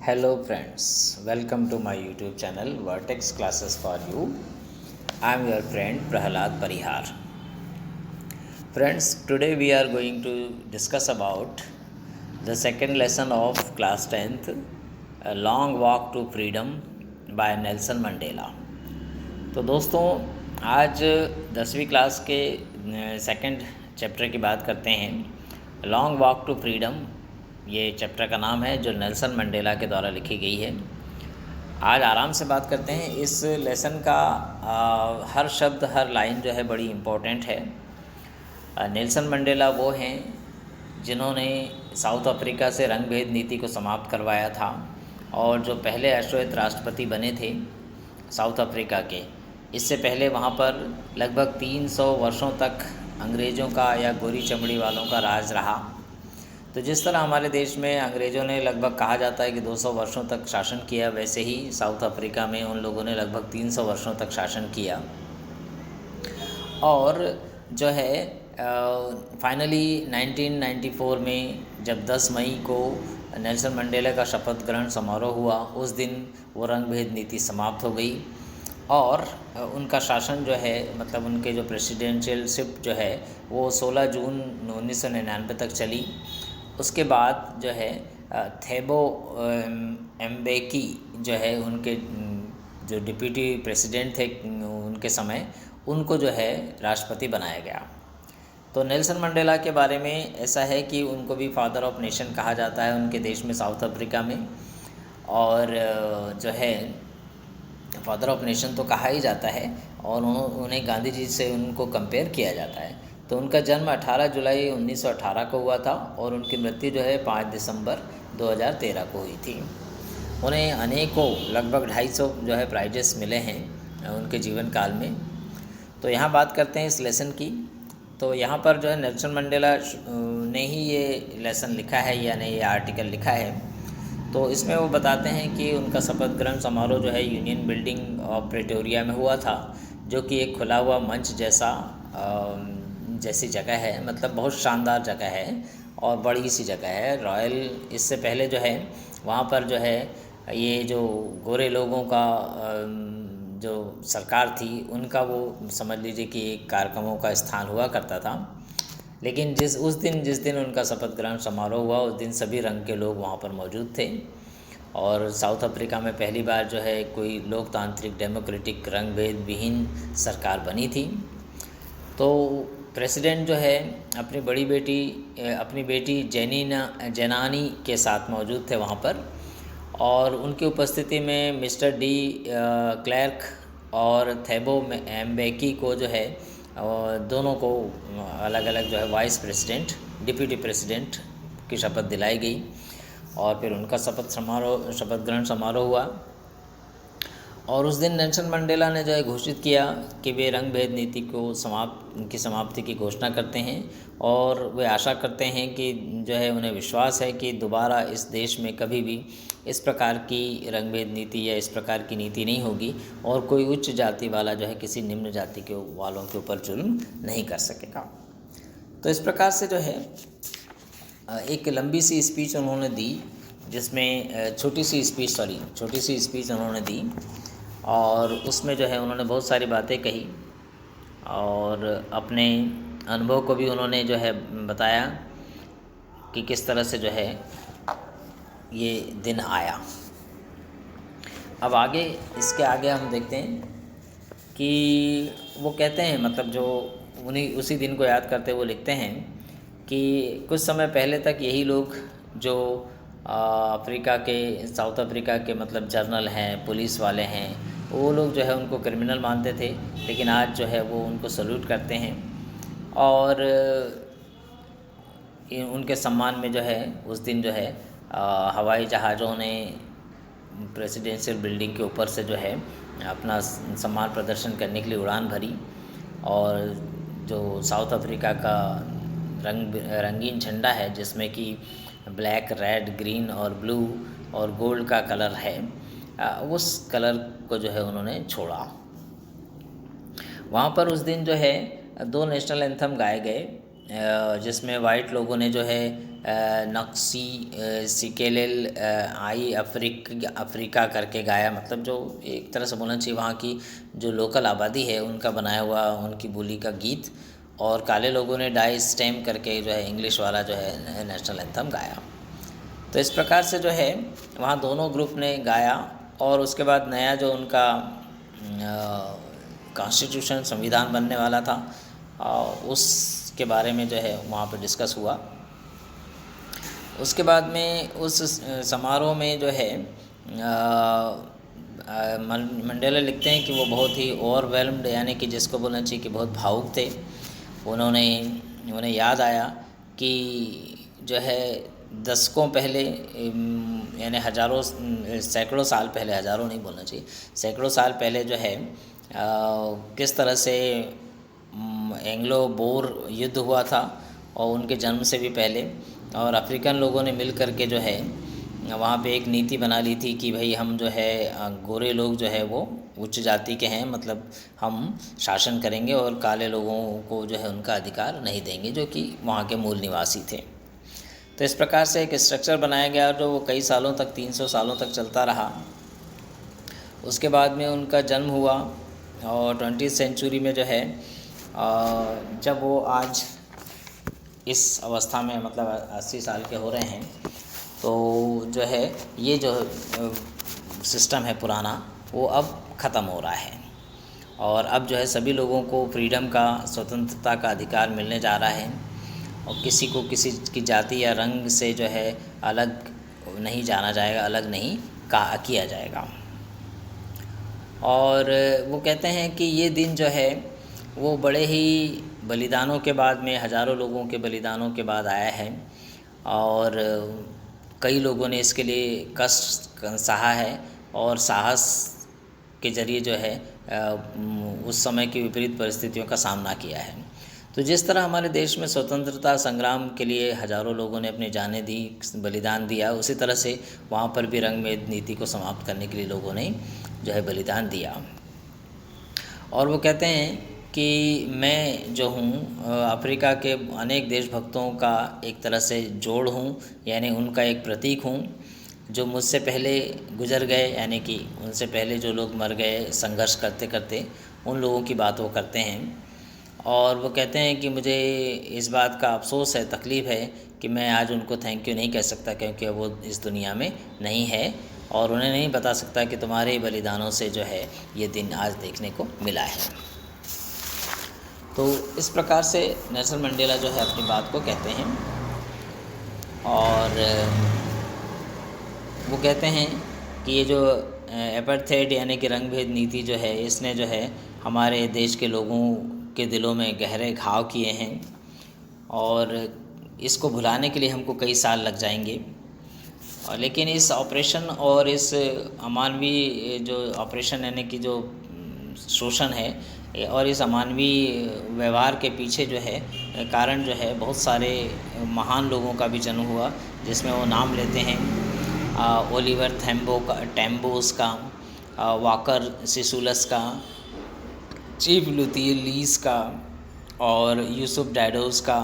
Hello friends, welcome to my YouTube channel Vertex Classes for You. I am your friend Prahalad Parihar. Friends, today we are going to discuss about the second lesson of class 10th, A Long Walk to Freedom by Nelson Mandela. तो दोस्तों आज 10वीं class के second chapter की बात करते हैं। Long walk to freedom ये चैप्टर का नाम है जो नेल्सन मंडेला के द्वारा लिखी गई है। आज आराम से बात करते हैं। इस लेसन का हर शब्द हर लाइन जो है बड़ी इम्पोर्टेंट है। नेल्सन मंडेला वो हैं जिन्होंने साउथ अफ्रीका से रंग भेद नीति को समाप्त करवाया था और जो पहले अश्वेत राष्ट्रपति बने थे साउथ अफ्रीका के। इससे पहले वहाँ पर लगभग 300 वर्षों तक अंग्रेज़ों का या गोरी चमड़ी वालों का राज रहा। तो जिस तरह हमारे देश में अंग्रेज़ों ने लगभग कहा जाता है कि 200 वर्षों तक शासन किया, वैसे ही साउथ अफ्रीका में उन लोगों ने लगभग 300 वर्षों तक शासन किया। और जो है फाइनली 1994 में जब 10 मई को नेल्सन मंडेला का शपथ ग्रहण समारोह हुआ, उस दिन वो रंग भेद नीति समाप्त हो गई और उनका शासन जो है मतलब उनके जो प्रेसिडेंशियलशिप जो है वो 16 जून 1999 तक चली। उसके बाद जो है थेबो एम्बेकी जो है उनके जो डिप्टी प्रेसिडेंट थे उनके समय, उनको जो है राष्ट्रपति बनाया गया। तो नेल्सन मंडेला के बारे में ऐसा है कि उनको भी फादर ऑफ नेशन कहा जाता है उनके देश में साउथ अफ्रीका में। और जो है फादर ऑफ नेशन तो कहा ही जाता है और उन्हें गांधी जी से उनको कंपेयर किया जाता है। तो उनका जन्म 18 जुलाई 1918 को हुआ था और उनकी मृत्यु जो है 5 दिसंबर 2013 को हुई थी। उन्हें अनेकों लगभग 250 जो है प्राइजेस मिले हैं उनके जीवन काल में। तो यहाँ बात करते हैं इस लेसन की। तो यहाँ पर जो है नेल्सन मंडेला ने ही ये लेसन लिखा है या नहीं, ये आर्टिकल लिखा है। तो इसमें वो बताते हैं कि उनका शपथ ग्रहण समारोह जो है यूनियन बिल्डिंग ऑफ प्रेटोरिया में हुआ था, जो कि एक खुला हुआ मंच जैसी जगह है, मतलब बहुत शानदार जगह है और बड़ी सी जगह है रॉयल। इससे पहले जो है वहाँ पर जो है ये जो गोरे लोगों का जो सरकार थी उनका वो समझ लीजिए कि एक कार्यक्रमों का स्थान हुआ करता था। लेकिन जिस दिन उनका शपथ ग्रहण समारोह हुआ, उस दिन सभी रंग के लोग वहाँ पर मौजूद थे और साउथ अफ्रीका में पहली बार जो है कोई लोकतांत्रिक डेमोक्रेटिक रंग भेद विहीन सरकार बनी थी। तो प्रेसिडेंट जो है अपनी बेटी जेनानी के साथ मौजूद थे वहाँ पर और उनकी उपस्थिति में मिस्टर डी क्लर्क और थेबो एम्बेकी को जो है दोनों को अलग अलग जो है वाइस प्रेसिडेंट डिप्टी प्रेसिडेंट की शपथ दिलाई गई और फिर उनका शपथ ग्रहण समारोह हुआ। और उस दिन नेल्सन मंडेला ने जो है घोषित किया कि वे रंग भेद नीति को समाप्ति की घोषणा करते हैं और वे आशा करते हैं कि जो है उन्हें विश्वास है कि दोबारा इस देश में कभी भी इस प्रकार की रंग भेद नीति या इस प्रकार की नीति नहीं होगी और कोई उच्च जाति वाला जो है किसी निम्न जाति के वालों के ऊपर जुल्म नहीं कर सकेगा। तो इस प्रकार से जो है एक लंबी सी स्पीच उन्होंने दी, जिसमें छोटी सी स्पीच उन्होंने दी और उसमें जो है उन्होंने बहुत सारी बातें कही और अपने अनुभव को भी उन्होंने जो है बताया कि किस तरह से जो है ये दिन आया। अब इसके आगे हम देखते हैं कि वो कहते हैं, मतलब जो उसी दिन को याद करते वो लिखते हैं कि कुछ समय पहले तक यही लोग जो साउथ अफ्रीका के मतलब जर्नल हैं, पुलिस वाले हैं, वो लोग जो है उनको क्रिमिनल मानते थे, लेकिन आज जो है वो उनको सल्यूट करते हैं और उनके सम्मान में जो है उस दिन जो है हवाई जहाज़ों ने प्रेसिडेंशियल बिल्डिंग के ऊपर से जो है अपना सम्मान प्रदर्शन करने के लिए उड़ान भरी और जो साउथ अफ्रीका का रंगीन झंडा है जिसमें कि ब्लैक, रेड, ग्रीन और ब्लू और गोल्ड का कलर है, उस कलर को जो है उन्होंने छोड़ा। वहाँ पर उस दिन जो है 2 नेशनल एंथम गाए गए जिसमें वाइट लोगों ने जो है नक्सी सिकेलेल आई अफ्रीका करके गाया, मतलब जो एक तरह से बोलना चाहिए वहाँ की जो लोकल आबादी है उनका बनाया हुआ उनकी बोली का गीत। और काले लोगों ने डाई स्टेम करके जो है इंग्लिश वाला जो है नेशनल एंथम गाया। तो इस प्रकार से जो है वहाँ दोनों ग्रुप ने गाया। और उसके बाद नया जो उनका कॉन्स्टिट्यूशन संविधान बनने वाला था उसके बारे में जो है वहाँ पर डिस्कस हुआ। उसके बाद में उस समारोह में जो है मंडेला लिखते हैं कि वो बहुत ही ओवरवेल्म्ड, यानी कि जिसको बोलना चाहिए कि बहुत भावुक थे। उन्हें याद आया कि जो है दशकों पहले यानी हज़ारों सैकड़ों साल पहले, हज़ारों नहीं बोलना चाहिए, सैकड़ों साल पहले जो है किस तरह से एंग्लो बोर युद्ध हुआ था और उनके जन्म से भी पहले, और अफ्रीकन लोगों ने मिल कर के जो है वहाँ पे एक नीति बना ली थी कि भाई हम जो है गोरे लोग जो है वो उच्च जाति के हैं, मतलब हम शासन करेंगे और काले लोगों को जो है उनका अधिकार नहीं देंगे जो कि वहाँ के मूल निवासी थे। तो इस प्रकार से एक स्ट्रक्चर बनाया गया जो वो कई सालों तक 300 सालों तक चलता रहा। उसके बाद में उनका जन्म हुआ और 20वीं सेंचुरी में जो है जब वो आज इस अवस्था में मतलब 80 साल के हो रहे हैं, तो जो है ये जो सिस्टम है पुराना वो अब ख़त्म हो रहा है और अब जो है सभी लोगों को फ्रीडम का, स्वतंत्रता का अधिकार मिलने जा रहा है और किसी को किसी की जाति या रंग से जो है अलग नहीं जाना जाएगा, अलग नहीं किया जाएगा। और वो कहते हैं कि ये दिन जो है वो बड़े ही बलिदानों के बाद में, हज़ारों लोगों के बलिदानों के बाद आया है और कई लोगों ने इसके लिए कष्ट सहा है और साहस के ज़रिए जो है उस समय की विपरीत परिस्थितियों का सामना किया है। तो जिस तरह हमारे देश में स्वतंत्रता संग्राम के लिए हज़ारों लोगों ने अपनी जानें दी, बलिदान दिया, उसी तरह से वहाँ पर भी रंगभेद नीति को समाप्त करने के लिए लोगों ने जो है बलिदान दिया। और वो कहते हैं कि मैं जो हूँ अफ्रीका के अनेक देशभक्तों का एक तरह से जोड़ हूँ, यानी उनका एक प्रतीक हूँ जो मुझसे पहले गुजर गए, यानी कि उनसे पहले जो लोग मर गए संघर्ष करते करते, उन लोगों की बात वो करते हैं। और वो कहते हैं कि मुझे इस बात का अफसोस है, तकलीफ़ है कि मैं आज उनको थैंक यू नहीं कह सकता क्योंकि वो इस दुनिया में नहीं है और उन्हें नहीं बता सकता कि तुम्हारे बलिदानों से जो है ये दिन आज देखने को मिला है। तो इस प्रकार से नेल्सन मंडेला जो है अपनी बात को कहते हैं और वो कहते हैं कि ये जो एपार्थाइड यानी कि रंगभेद नीति जो है, इसने जो है हमारे देश के लोगों के दिलों में गहरे घाव किए हैं और इसको भुलाने के लिए हमको कई साल लग जाएंगे। लेकिन इस ऑपरेशन और इस अमानवीय जो ऑपरेशन यानी कि जो शोषण है और इस अमानवीय व्यवहार के पीछे जो है कारण जो है बहुत सारे महान लोगों का भी जन्म हुआ, जिसमें वो नाम लेते हैं ओलिवर टैम्बोस का, वॉकर सिसुलस का, चीफ लुथियलीस का और यूसुफ डायडोस का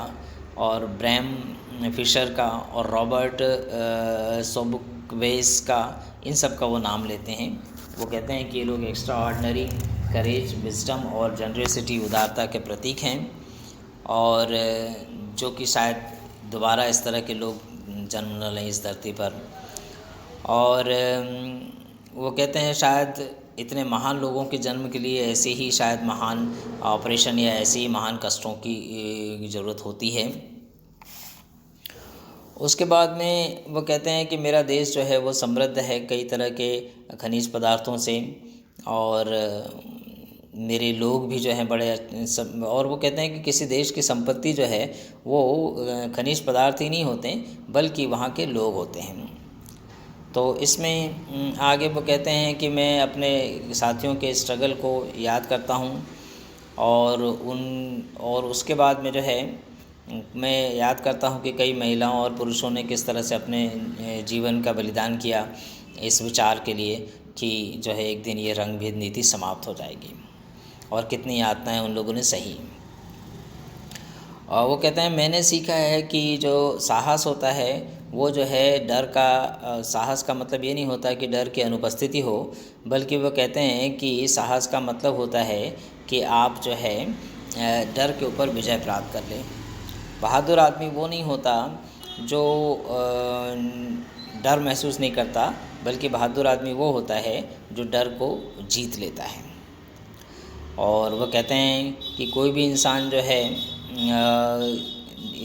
और ब्रैम फिशर का और रॉबर्ट सोबुकवेस का, इन सब का वो नाम लेते हैं। वो कहते हैं कि ये लोग एक्स्ट्रा ऑर्डिनरी करेज, विजडम और जनरसिटी, उदारता के प्रतीक हैं और जो कि शायद दोबारा इस तरह के लोग जन्म न लें इस धरती पर। और वो कहते हैं शायद इतने महान लोगों के जन्म के लिए ऐसे ही शायद महान ऑपरेशन या ऐसे ही महान कष्टों की ज़रूरत होती है। उसके बाद में वो कहते हैं कि मेरा देश जो है वो समृद्ध है कई तरह के खनिज पदार्थों से और मेरे लोग भी जो हैं बड़े और वो कहते हैं कि किसी देश की संपत्ति जो है वो खनिज पदार्थ ही नहीं होते बल्कि वहाँ के लोग होते हैं। तो इसमें आगे वो कहते हैं कि मैं अपने साथियों के स्ट्रगल को याद करता हूँ और उसके बाद में जो है मैं याद करता हूँ कि कई महिलाओं और पुरुषों ने किस तरह से अपने जीवन का बलिदान किया इस विचार के लिए कि जो है एक दिन ये रंगभेद नीति समाप्त हो जाएगी और कितनी यातनाएं उन लोगों ने सही। और वो कहते हैं मैंने सीखा है कि जो साहस होता है वो जो है डर का साहस का मतलब ये नहीं होता कि डर की अनुपस्थिति हो, बल्कि वो कहते हैं कि साहस का मतलब होता है कि आप जो है डर के ऊपर विजय प्राप्त कर लें। बहादुर आदमी वो नहीं होता जो डर महसूस नहीं करता, बल्कि बहादुर आदमी वो होता है जो डर को जीत लेता है। और वो कहते हैं कि कोई भी इंसान जो है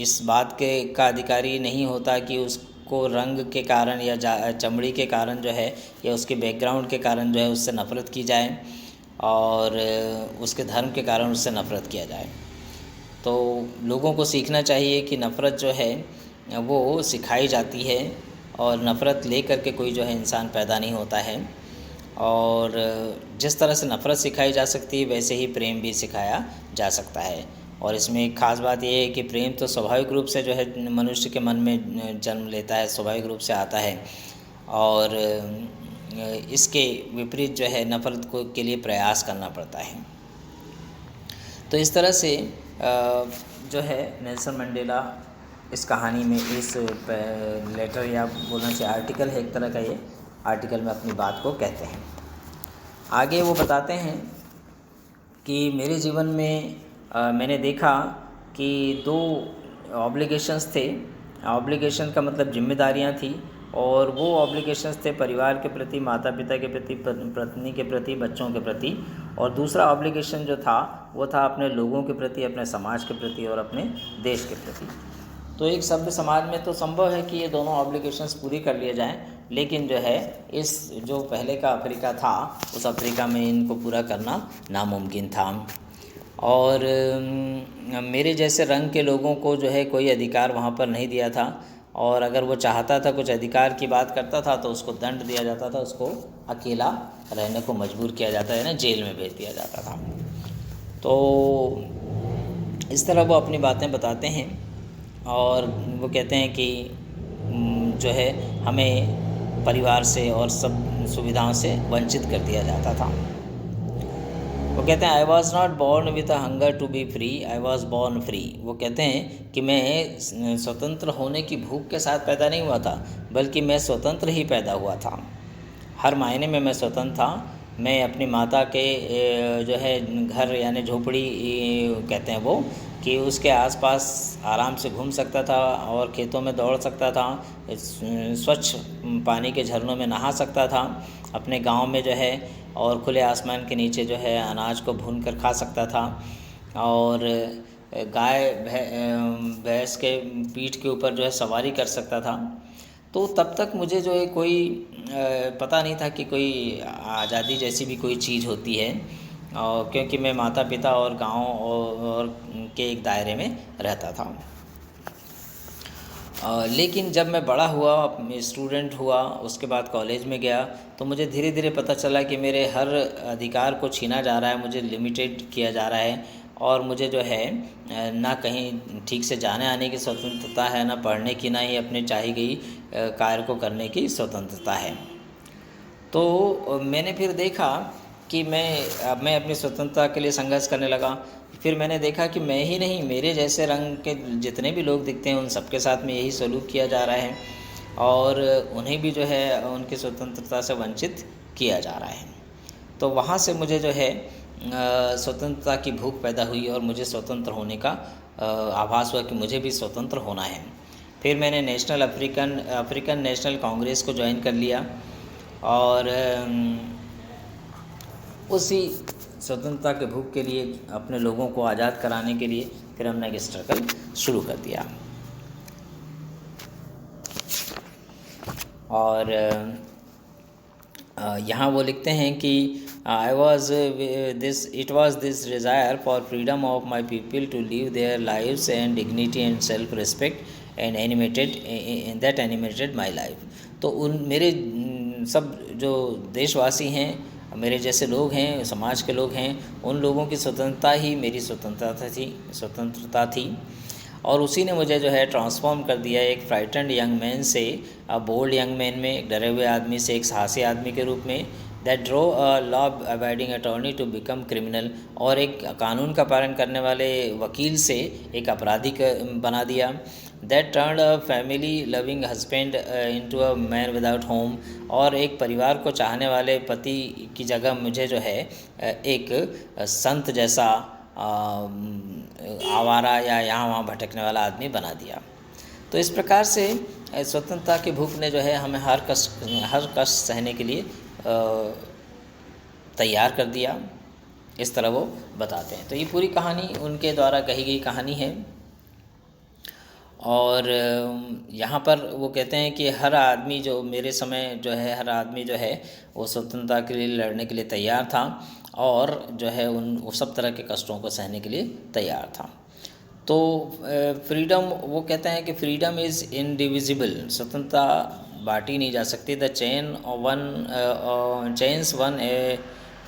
इस बात के का अधिकारी नहीं होता कि उसको रंग के कारण या चमड़ी के कारण जो है या उसके बैकग्राउंड के कारण जो है उससे नफ़रत की जाए और उसके धर्म के कारण उससे नफ़रत किया जाए। तो लोगों को सीखना चाहिए कि नफ़रत जो है वो सिखाई जाती है और नफ़रत ले करके कोई जो है इंसान पैदा नहीं होता है। और जिस तरह से नफ़रत सिखाई जा सकती है वैसे ही प्रेम भी सिखाया जा सकता है। और इसमें एक ख़ास बात यह है कि प्रेम तो स्वाभाविक रूप से जो है मनुष्य के मन में जन्म लेता है, स्वाभाविक रूप से आता है। और इसके विपरीत जो है नफ़रत को के लिए प्रयास करना पड़ता है। तो इस तरह से जो है नेल्सन मंडेला इस कहानी में इस लेटर या बोलना चाहिए आर्टिकल है एक तरह का, ये आर्टिकल में अपनी बात को कहते हैं। आगे वो बताते हैं कि मेरे जीवन में मैंने देखा कि दो ऑब्लिगेशंस थे। ऑब्लिगेशन का मतलब जिम्मेदारियां थी, और वो ऑब्लिगेशंस थे परिवार के प्रति, माता पिता के प्रति, पत्नी के प्रति, बच्चों के प्रति। और दूसरा ऑब्लिगेशन जो था वो था अपने लोगों के प्रति, अपने समाज के प्रति और अपने देश के प्रति। तो एक सभ्य समाज में तो संभव है कि ये दोनों ऑब्लिगेशंस पूरी कर लिए जाएं, लेकिन जो है इस जो पहले का अफ्रीका था उस अफ्रीका में इनको पूरा करना नामुमकिन था। और मेरे जैसे रंग के लोगों को जो है कोई अधिकार वहाँ पर नहीं दिया था, और अगर वो चाहता था कुछ अधिकार की बात करता था तो उसको दंड दिया जाता था, उसको अकेला रहने को मजबूर किया जाता है ना, जेल में भेज दिया जाता था। तो इस तरह वो अपनी बातें बताते हैं और वो कहते हैं कि जो है हमें परिवार से और सब सुविधाओं से वंचित कर दिया जाता था। वो कहते हैं I was not born with a hunger to be free, I was born free. वो कहते हैं कि मैं स्वतंत्र होने की भूख के साथ पैदा नहीं हुआ था, बल्कि मैं स्वतंत्र ही पैदा हुआ था। हर मायने में मैं स्वतंत्र था। मैं अपनी माता के जो है घर यानी झोपड़ी कहते हैं वो, कि उसके आसपास आराम से घूम सकता था और खेतों में दौड़ सकता था, स्वच्छ पानी के झरनों में नहा सकता था अपने गांव में जो है, और खुले आसमान के नीचे जो है अनाज को भून कर खा सकता था, और गाय भैंस के पीठ के ऊपर जो है सवारी कर सकता था। तो तब तक मुझे जो है कोई पता नहीं था कि कोई आज़ादी जैसी भी कोई चीज़ होती है, और क्योंकि मैं माता पिता और गांव और के एक दायरे में रहता था। लेकिन जब मैं बड़ा हुआ, स्टूडेंट हुआ, उसके बाद कॉलेज में गया, तो मुझे धीरे धीरे पता चला कि मेरे हर अधिकार को छीना जा रहा है, मुझे लिमिटेड किया जा रहा है, और मुझे जो है ना कहीं ठीक से जाने आने की स्वतंत्रता है, ना पढ़ने की, ना ही अपने चाही गई कार्य को करने की स्वतंत्रता है। तो मैंने फिर देखा कि मैं अपनी स्वतंत्रता के लिए संघर्ष करने लगा। फिर मैंने देखा कि मैं ही नहीं, मेरे जैसे रंग के जितने भी लोग दिखते हैं उन सबके साथ में यही सलूक किया जा रहा है, और उन्हें भी जो है उनकी स्वतंत्रता से वंचित किया जा रहा है। तो वहाँ से मुझे जो है स्वतंत्रता की भूख पैदा हुई, और मुझे स्वतंत्र होने का आभास हुआ कि मुझे भी स्वतंत्र होना है। फिर मैंने अफ्रीकन नेशनल कांग्रेस को ज्वाइन कर लिया, और उसी स्वतंत्रता के भूख के लिए, अपने लोगों को आज़ाद कराने के लिए फिर हमने एक स्ट्रगल शुरू कर दिया। और यहाँ वो लिखते हैं कि it was this desire for freedom of my people to live their lives and dignity and self respect and animated my life. तो उन मेरे सब जो देशवासी हैं, मेरे जैसे लोग हैं, समाज के लोग हैं, उन लोगों की स्वतंत्रता ही मेरी स्वतंत्रता थी। और उसी ने मुझे जो है ट्रांसफॉर्म कर दिया, एक फ्राइटेंड यंग मैन से बोल्ड यंग मैन में, एक डरे हुए आदमी से एक साहसी आदमी के रूप में, that drove a law abiding attorney to become criminal, और एक कानून का पालन करने वाले वकील से एक अपराधी बना दिया। That turn a family loving husband into a man without home, और एक परिवार को चाहने वाले पति की जगह मुझे जो है एक संत जैसा आवारा या यहाँ वहाँ भटकने वाला आदमी बना दिया। तो इस प्रकार से स्वतंत्रता की भूख ने जो है हमें हर कष्ट सहने के लिए तैयार कर दिया, इस तरह वो बताते हैं। तो ये पूरी कहानी उनके द्वारा कही गई कहानी है। और यहाँ पर वो कहते हैं कि हर आदमी जो मेरे समय जो है हर आदमी जो है वो स्वतंत्रता के लिए लड़ने के लिए तैयार था, और जो है वो सब तरह के कष्टों को सहने के लिए तैयार था। तो फ्रीडम, वो कहते हैं कि फ्रीडम इज़ इनडिविजिबल, स्वतंत्रता बांटी नहीं जा सकती। The chains one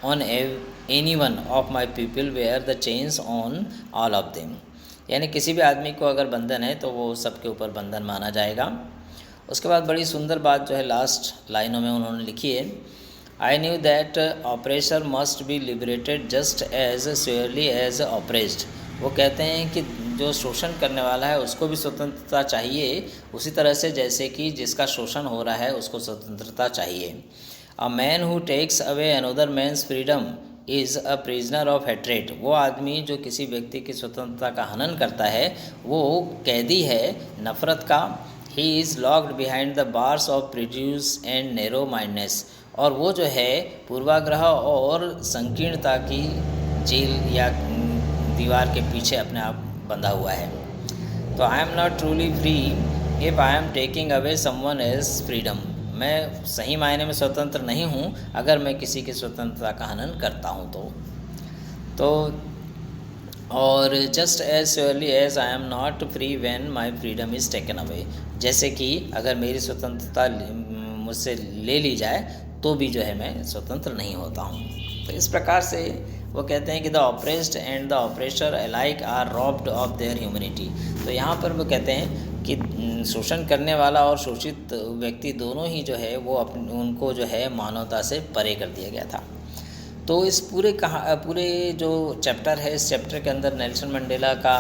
on any one of my people were the chains on all of them, यानी किसी भी आदमी को अगर बंधन है तो वो सबके ऊपर बंधन माना जाएगा। उसके बाद बड़ी सुंदर बात जो है लास्ट लाइनों में उन्होंने लिखी है, I knew that oppressor must be liberated just as surely as oppressed. वो कहते हैं कि जो शोषण करने वाला है उसको भी स्वतंत्रता चाहिए, उसी तरह से जैसे कि जिसका शोषण हो रहा है उसको स्वतंत्रता चाहिए। A man who takes away another man's freedom is a prisoner of hatred, वो आदमी जो किसी व्यक्ति की स्वतंत्रता का हनन करता है वो कैदी है नफ़रत का। He is locked behind the bars of prejudice and narrow mindness, और वो जो है पूर्वाग्रह और संकीर्णता की जेल या दीवार के पीछे अपने आप बंधा हुआ है। तो I am not truly free if I am taking away someone's freedom, मैं सही मायने में स्वतंत्र नहीं हूँ अगर मैं किसी की स्वतंत्रता का हनन करता हूँ तो और just as surely as I am not free when my freedom is taken away, जैसे कि अगर मेरी स्वतंत्रता मुझसे ले ली जाए तो भी जो है मैं स्वतंत्र नहीं होता हूँ। तो इस प्रकार से वो कहते हैं कि the oppressed and the oppressor alike are robbed of their humanity. तो यहाँ पर वो कहते हैं कि शोषण करने वाला और शोषित व्यक्ति दोनों ही जो है वो उनको जो है मानवता से परे कर दिया गया था। तो इस पूरे जो चैप्टर है, इस चैप्टर के अंदर नेल्सन मंडेला का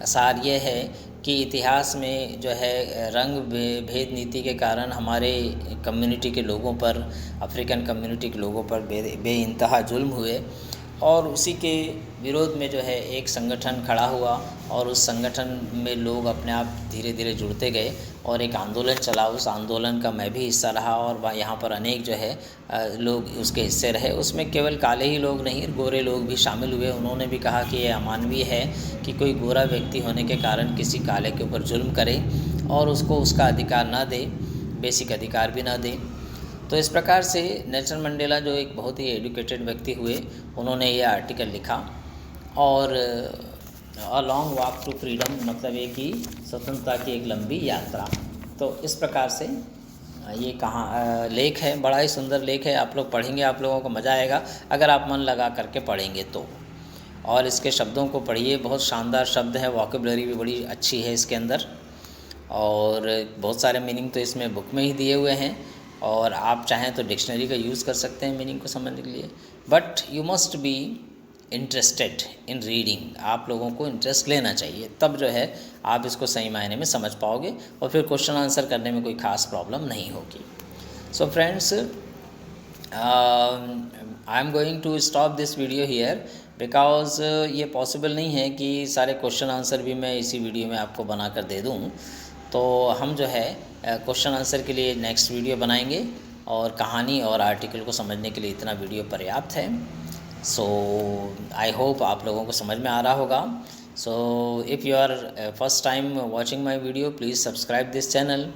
सार ये है कि इतिहास में जो है रंग भेद नीति के कारण हमारे कम्युनिटी के लोगों पर, अफ्रीकन कम्युनिटी के लोगों पर बेइंतहा जुल्म हुए, और उसी के विरोध में जो है एक संगठन खड़ा हुआ, और उस संगठन में लोग अपने आप धीरे धीरे जुड़ते गए और एक आंदोलन चला। उस आंदोलन का मैं भी हिस्सा रहा, और यहाँ पर अनेक जो है लोग उसके हिस्से रहे। उसमें केवल काले ही लोग नहीं, गोरे लोग भी शामिल हुए। उन्होंने भी कहा कि यह अमानवीय है कि कोई गोरा व्यक्ति होने के कारण किसी काले के ऊपर जुल्म करे और उसको उसका अधिकार ना दे, बेसिक अधिकार भी ना दे। तो इस प्रकार से नेल्सन मंडेला जो एक बहुत ही एजुकेटेड व्यक्ति हुए, उन्होंने ये आर्टिकल लिखा। और a long walk to freedom मतलब ये कि स्वतंत्रता की एक लंबी यात्रा। तो इस प्रकार से ये लेख है, बड़ा ही सुंदर लेख है। आप लोग पढ़ेंगे, आप लोगों को मज़ा आएगा अगर आप मन लगा करके पढ़ेंगे तो। और इसके शब्दों को पढ़िए, बहुत शानदार शब्द है, वोकैबुलरी भी बड़ी अच्छी है इसके अंदर, और बहुत सारे मीनिंग तो इसमें बुक में ही दिए हुए हैं, और आप चाहें तो डिक्शनरी का यूज़ कर सकते हैं मीनिंग को समझने के लिए। But you must be interested in reading, आप लोगों को इंटरेस्ट लेना चाहिए, तब जो है आप इसको सही मायने में समझ पाओगे और फिर क्वेश्चन आंसर करने में कोई ख़ास प्रॉब्लम नहीं होगी। So friends, I am going to stop this video here because ये पॉसिबल नहीं है कि सारे क्वेश्चन आंसर भी मैं इसी वीडियो में आपको बना कर दे दूँ। तो हम जो है क्वेश्चन आंसर के लिए नेक्स्ट वीडियो बनाएंगे, और कहानी और आर्टिकल को समझने के लिए इतना वीडियो पर्याप्त है। सो आई होप आप लोगों को समझ में आ रहा होगा। So if you are first time watching my video, please subscribe this channel.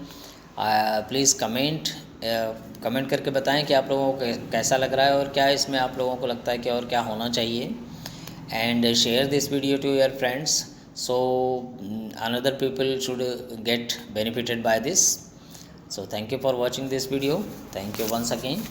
Please comment करके बताएं कि आप लोगों को कैसा लग रहा है और क्या इसमें आप लोगों को लगता है कि और क्या होना चाहिए। And share this video to your friends, so another people should get benefited by this. So thank you for watching this video. Thank you once again.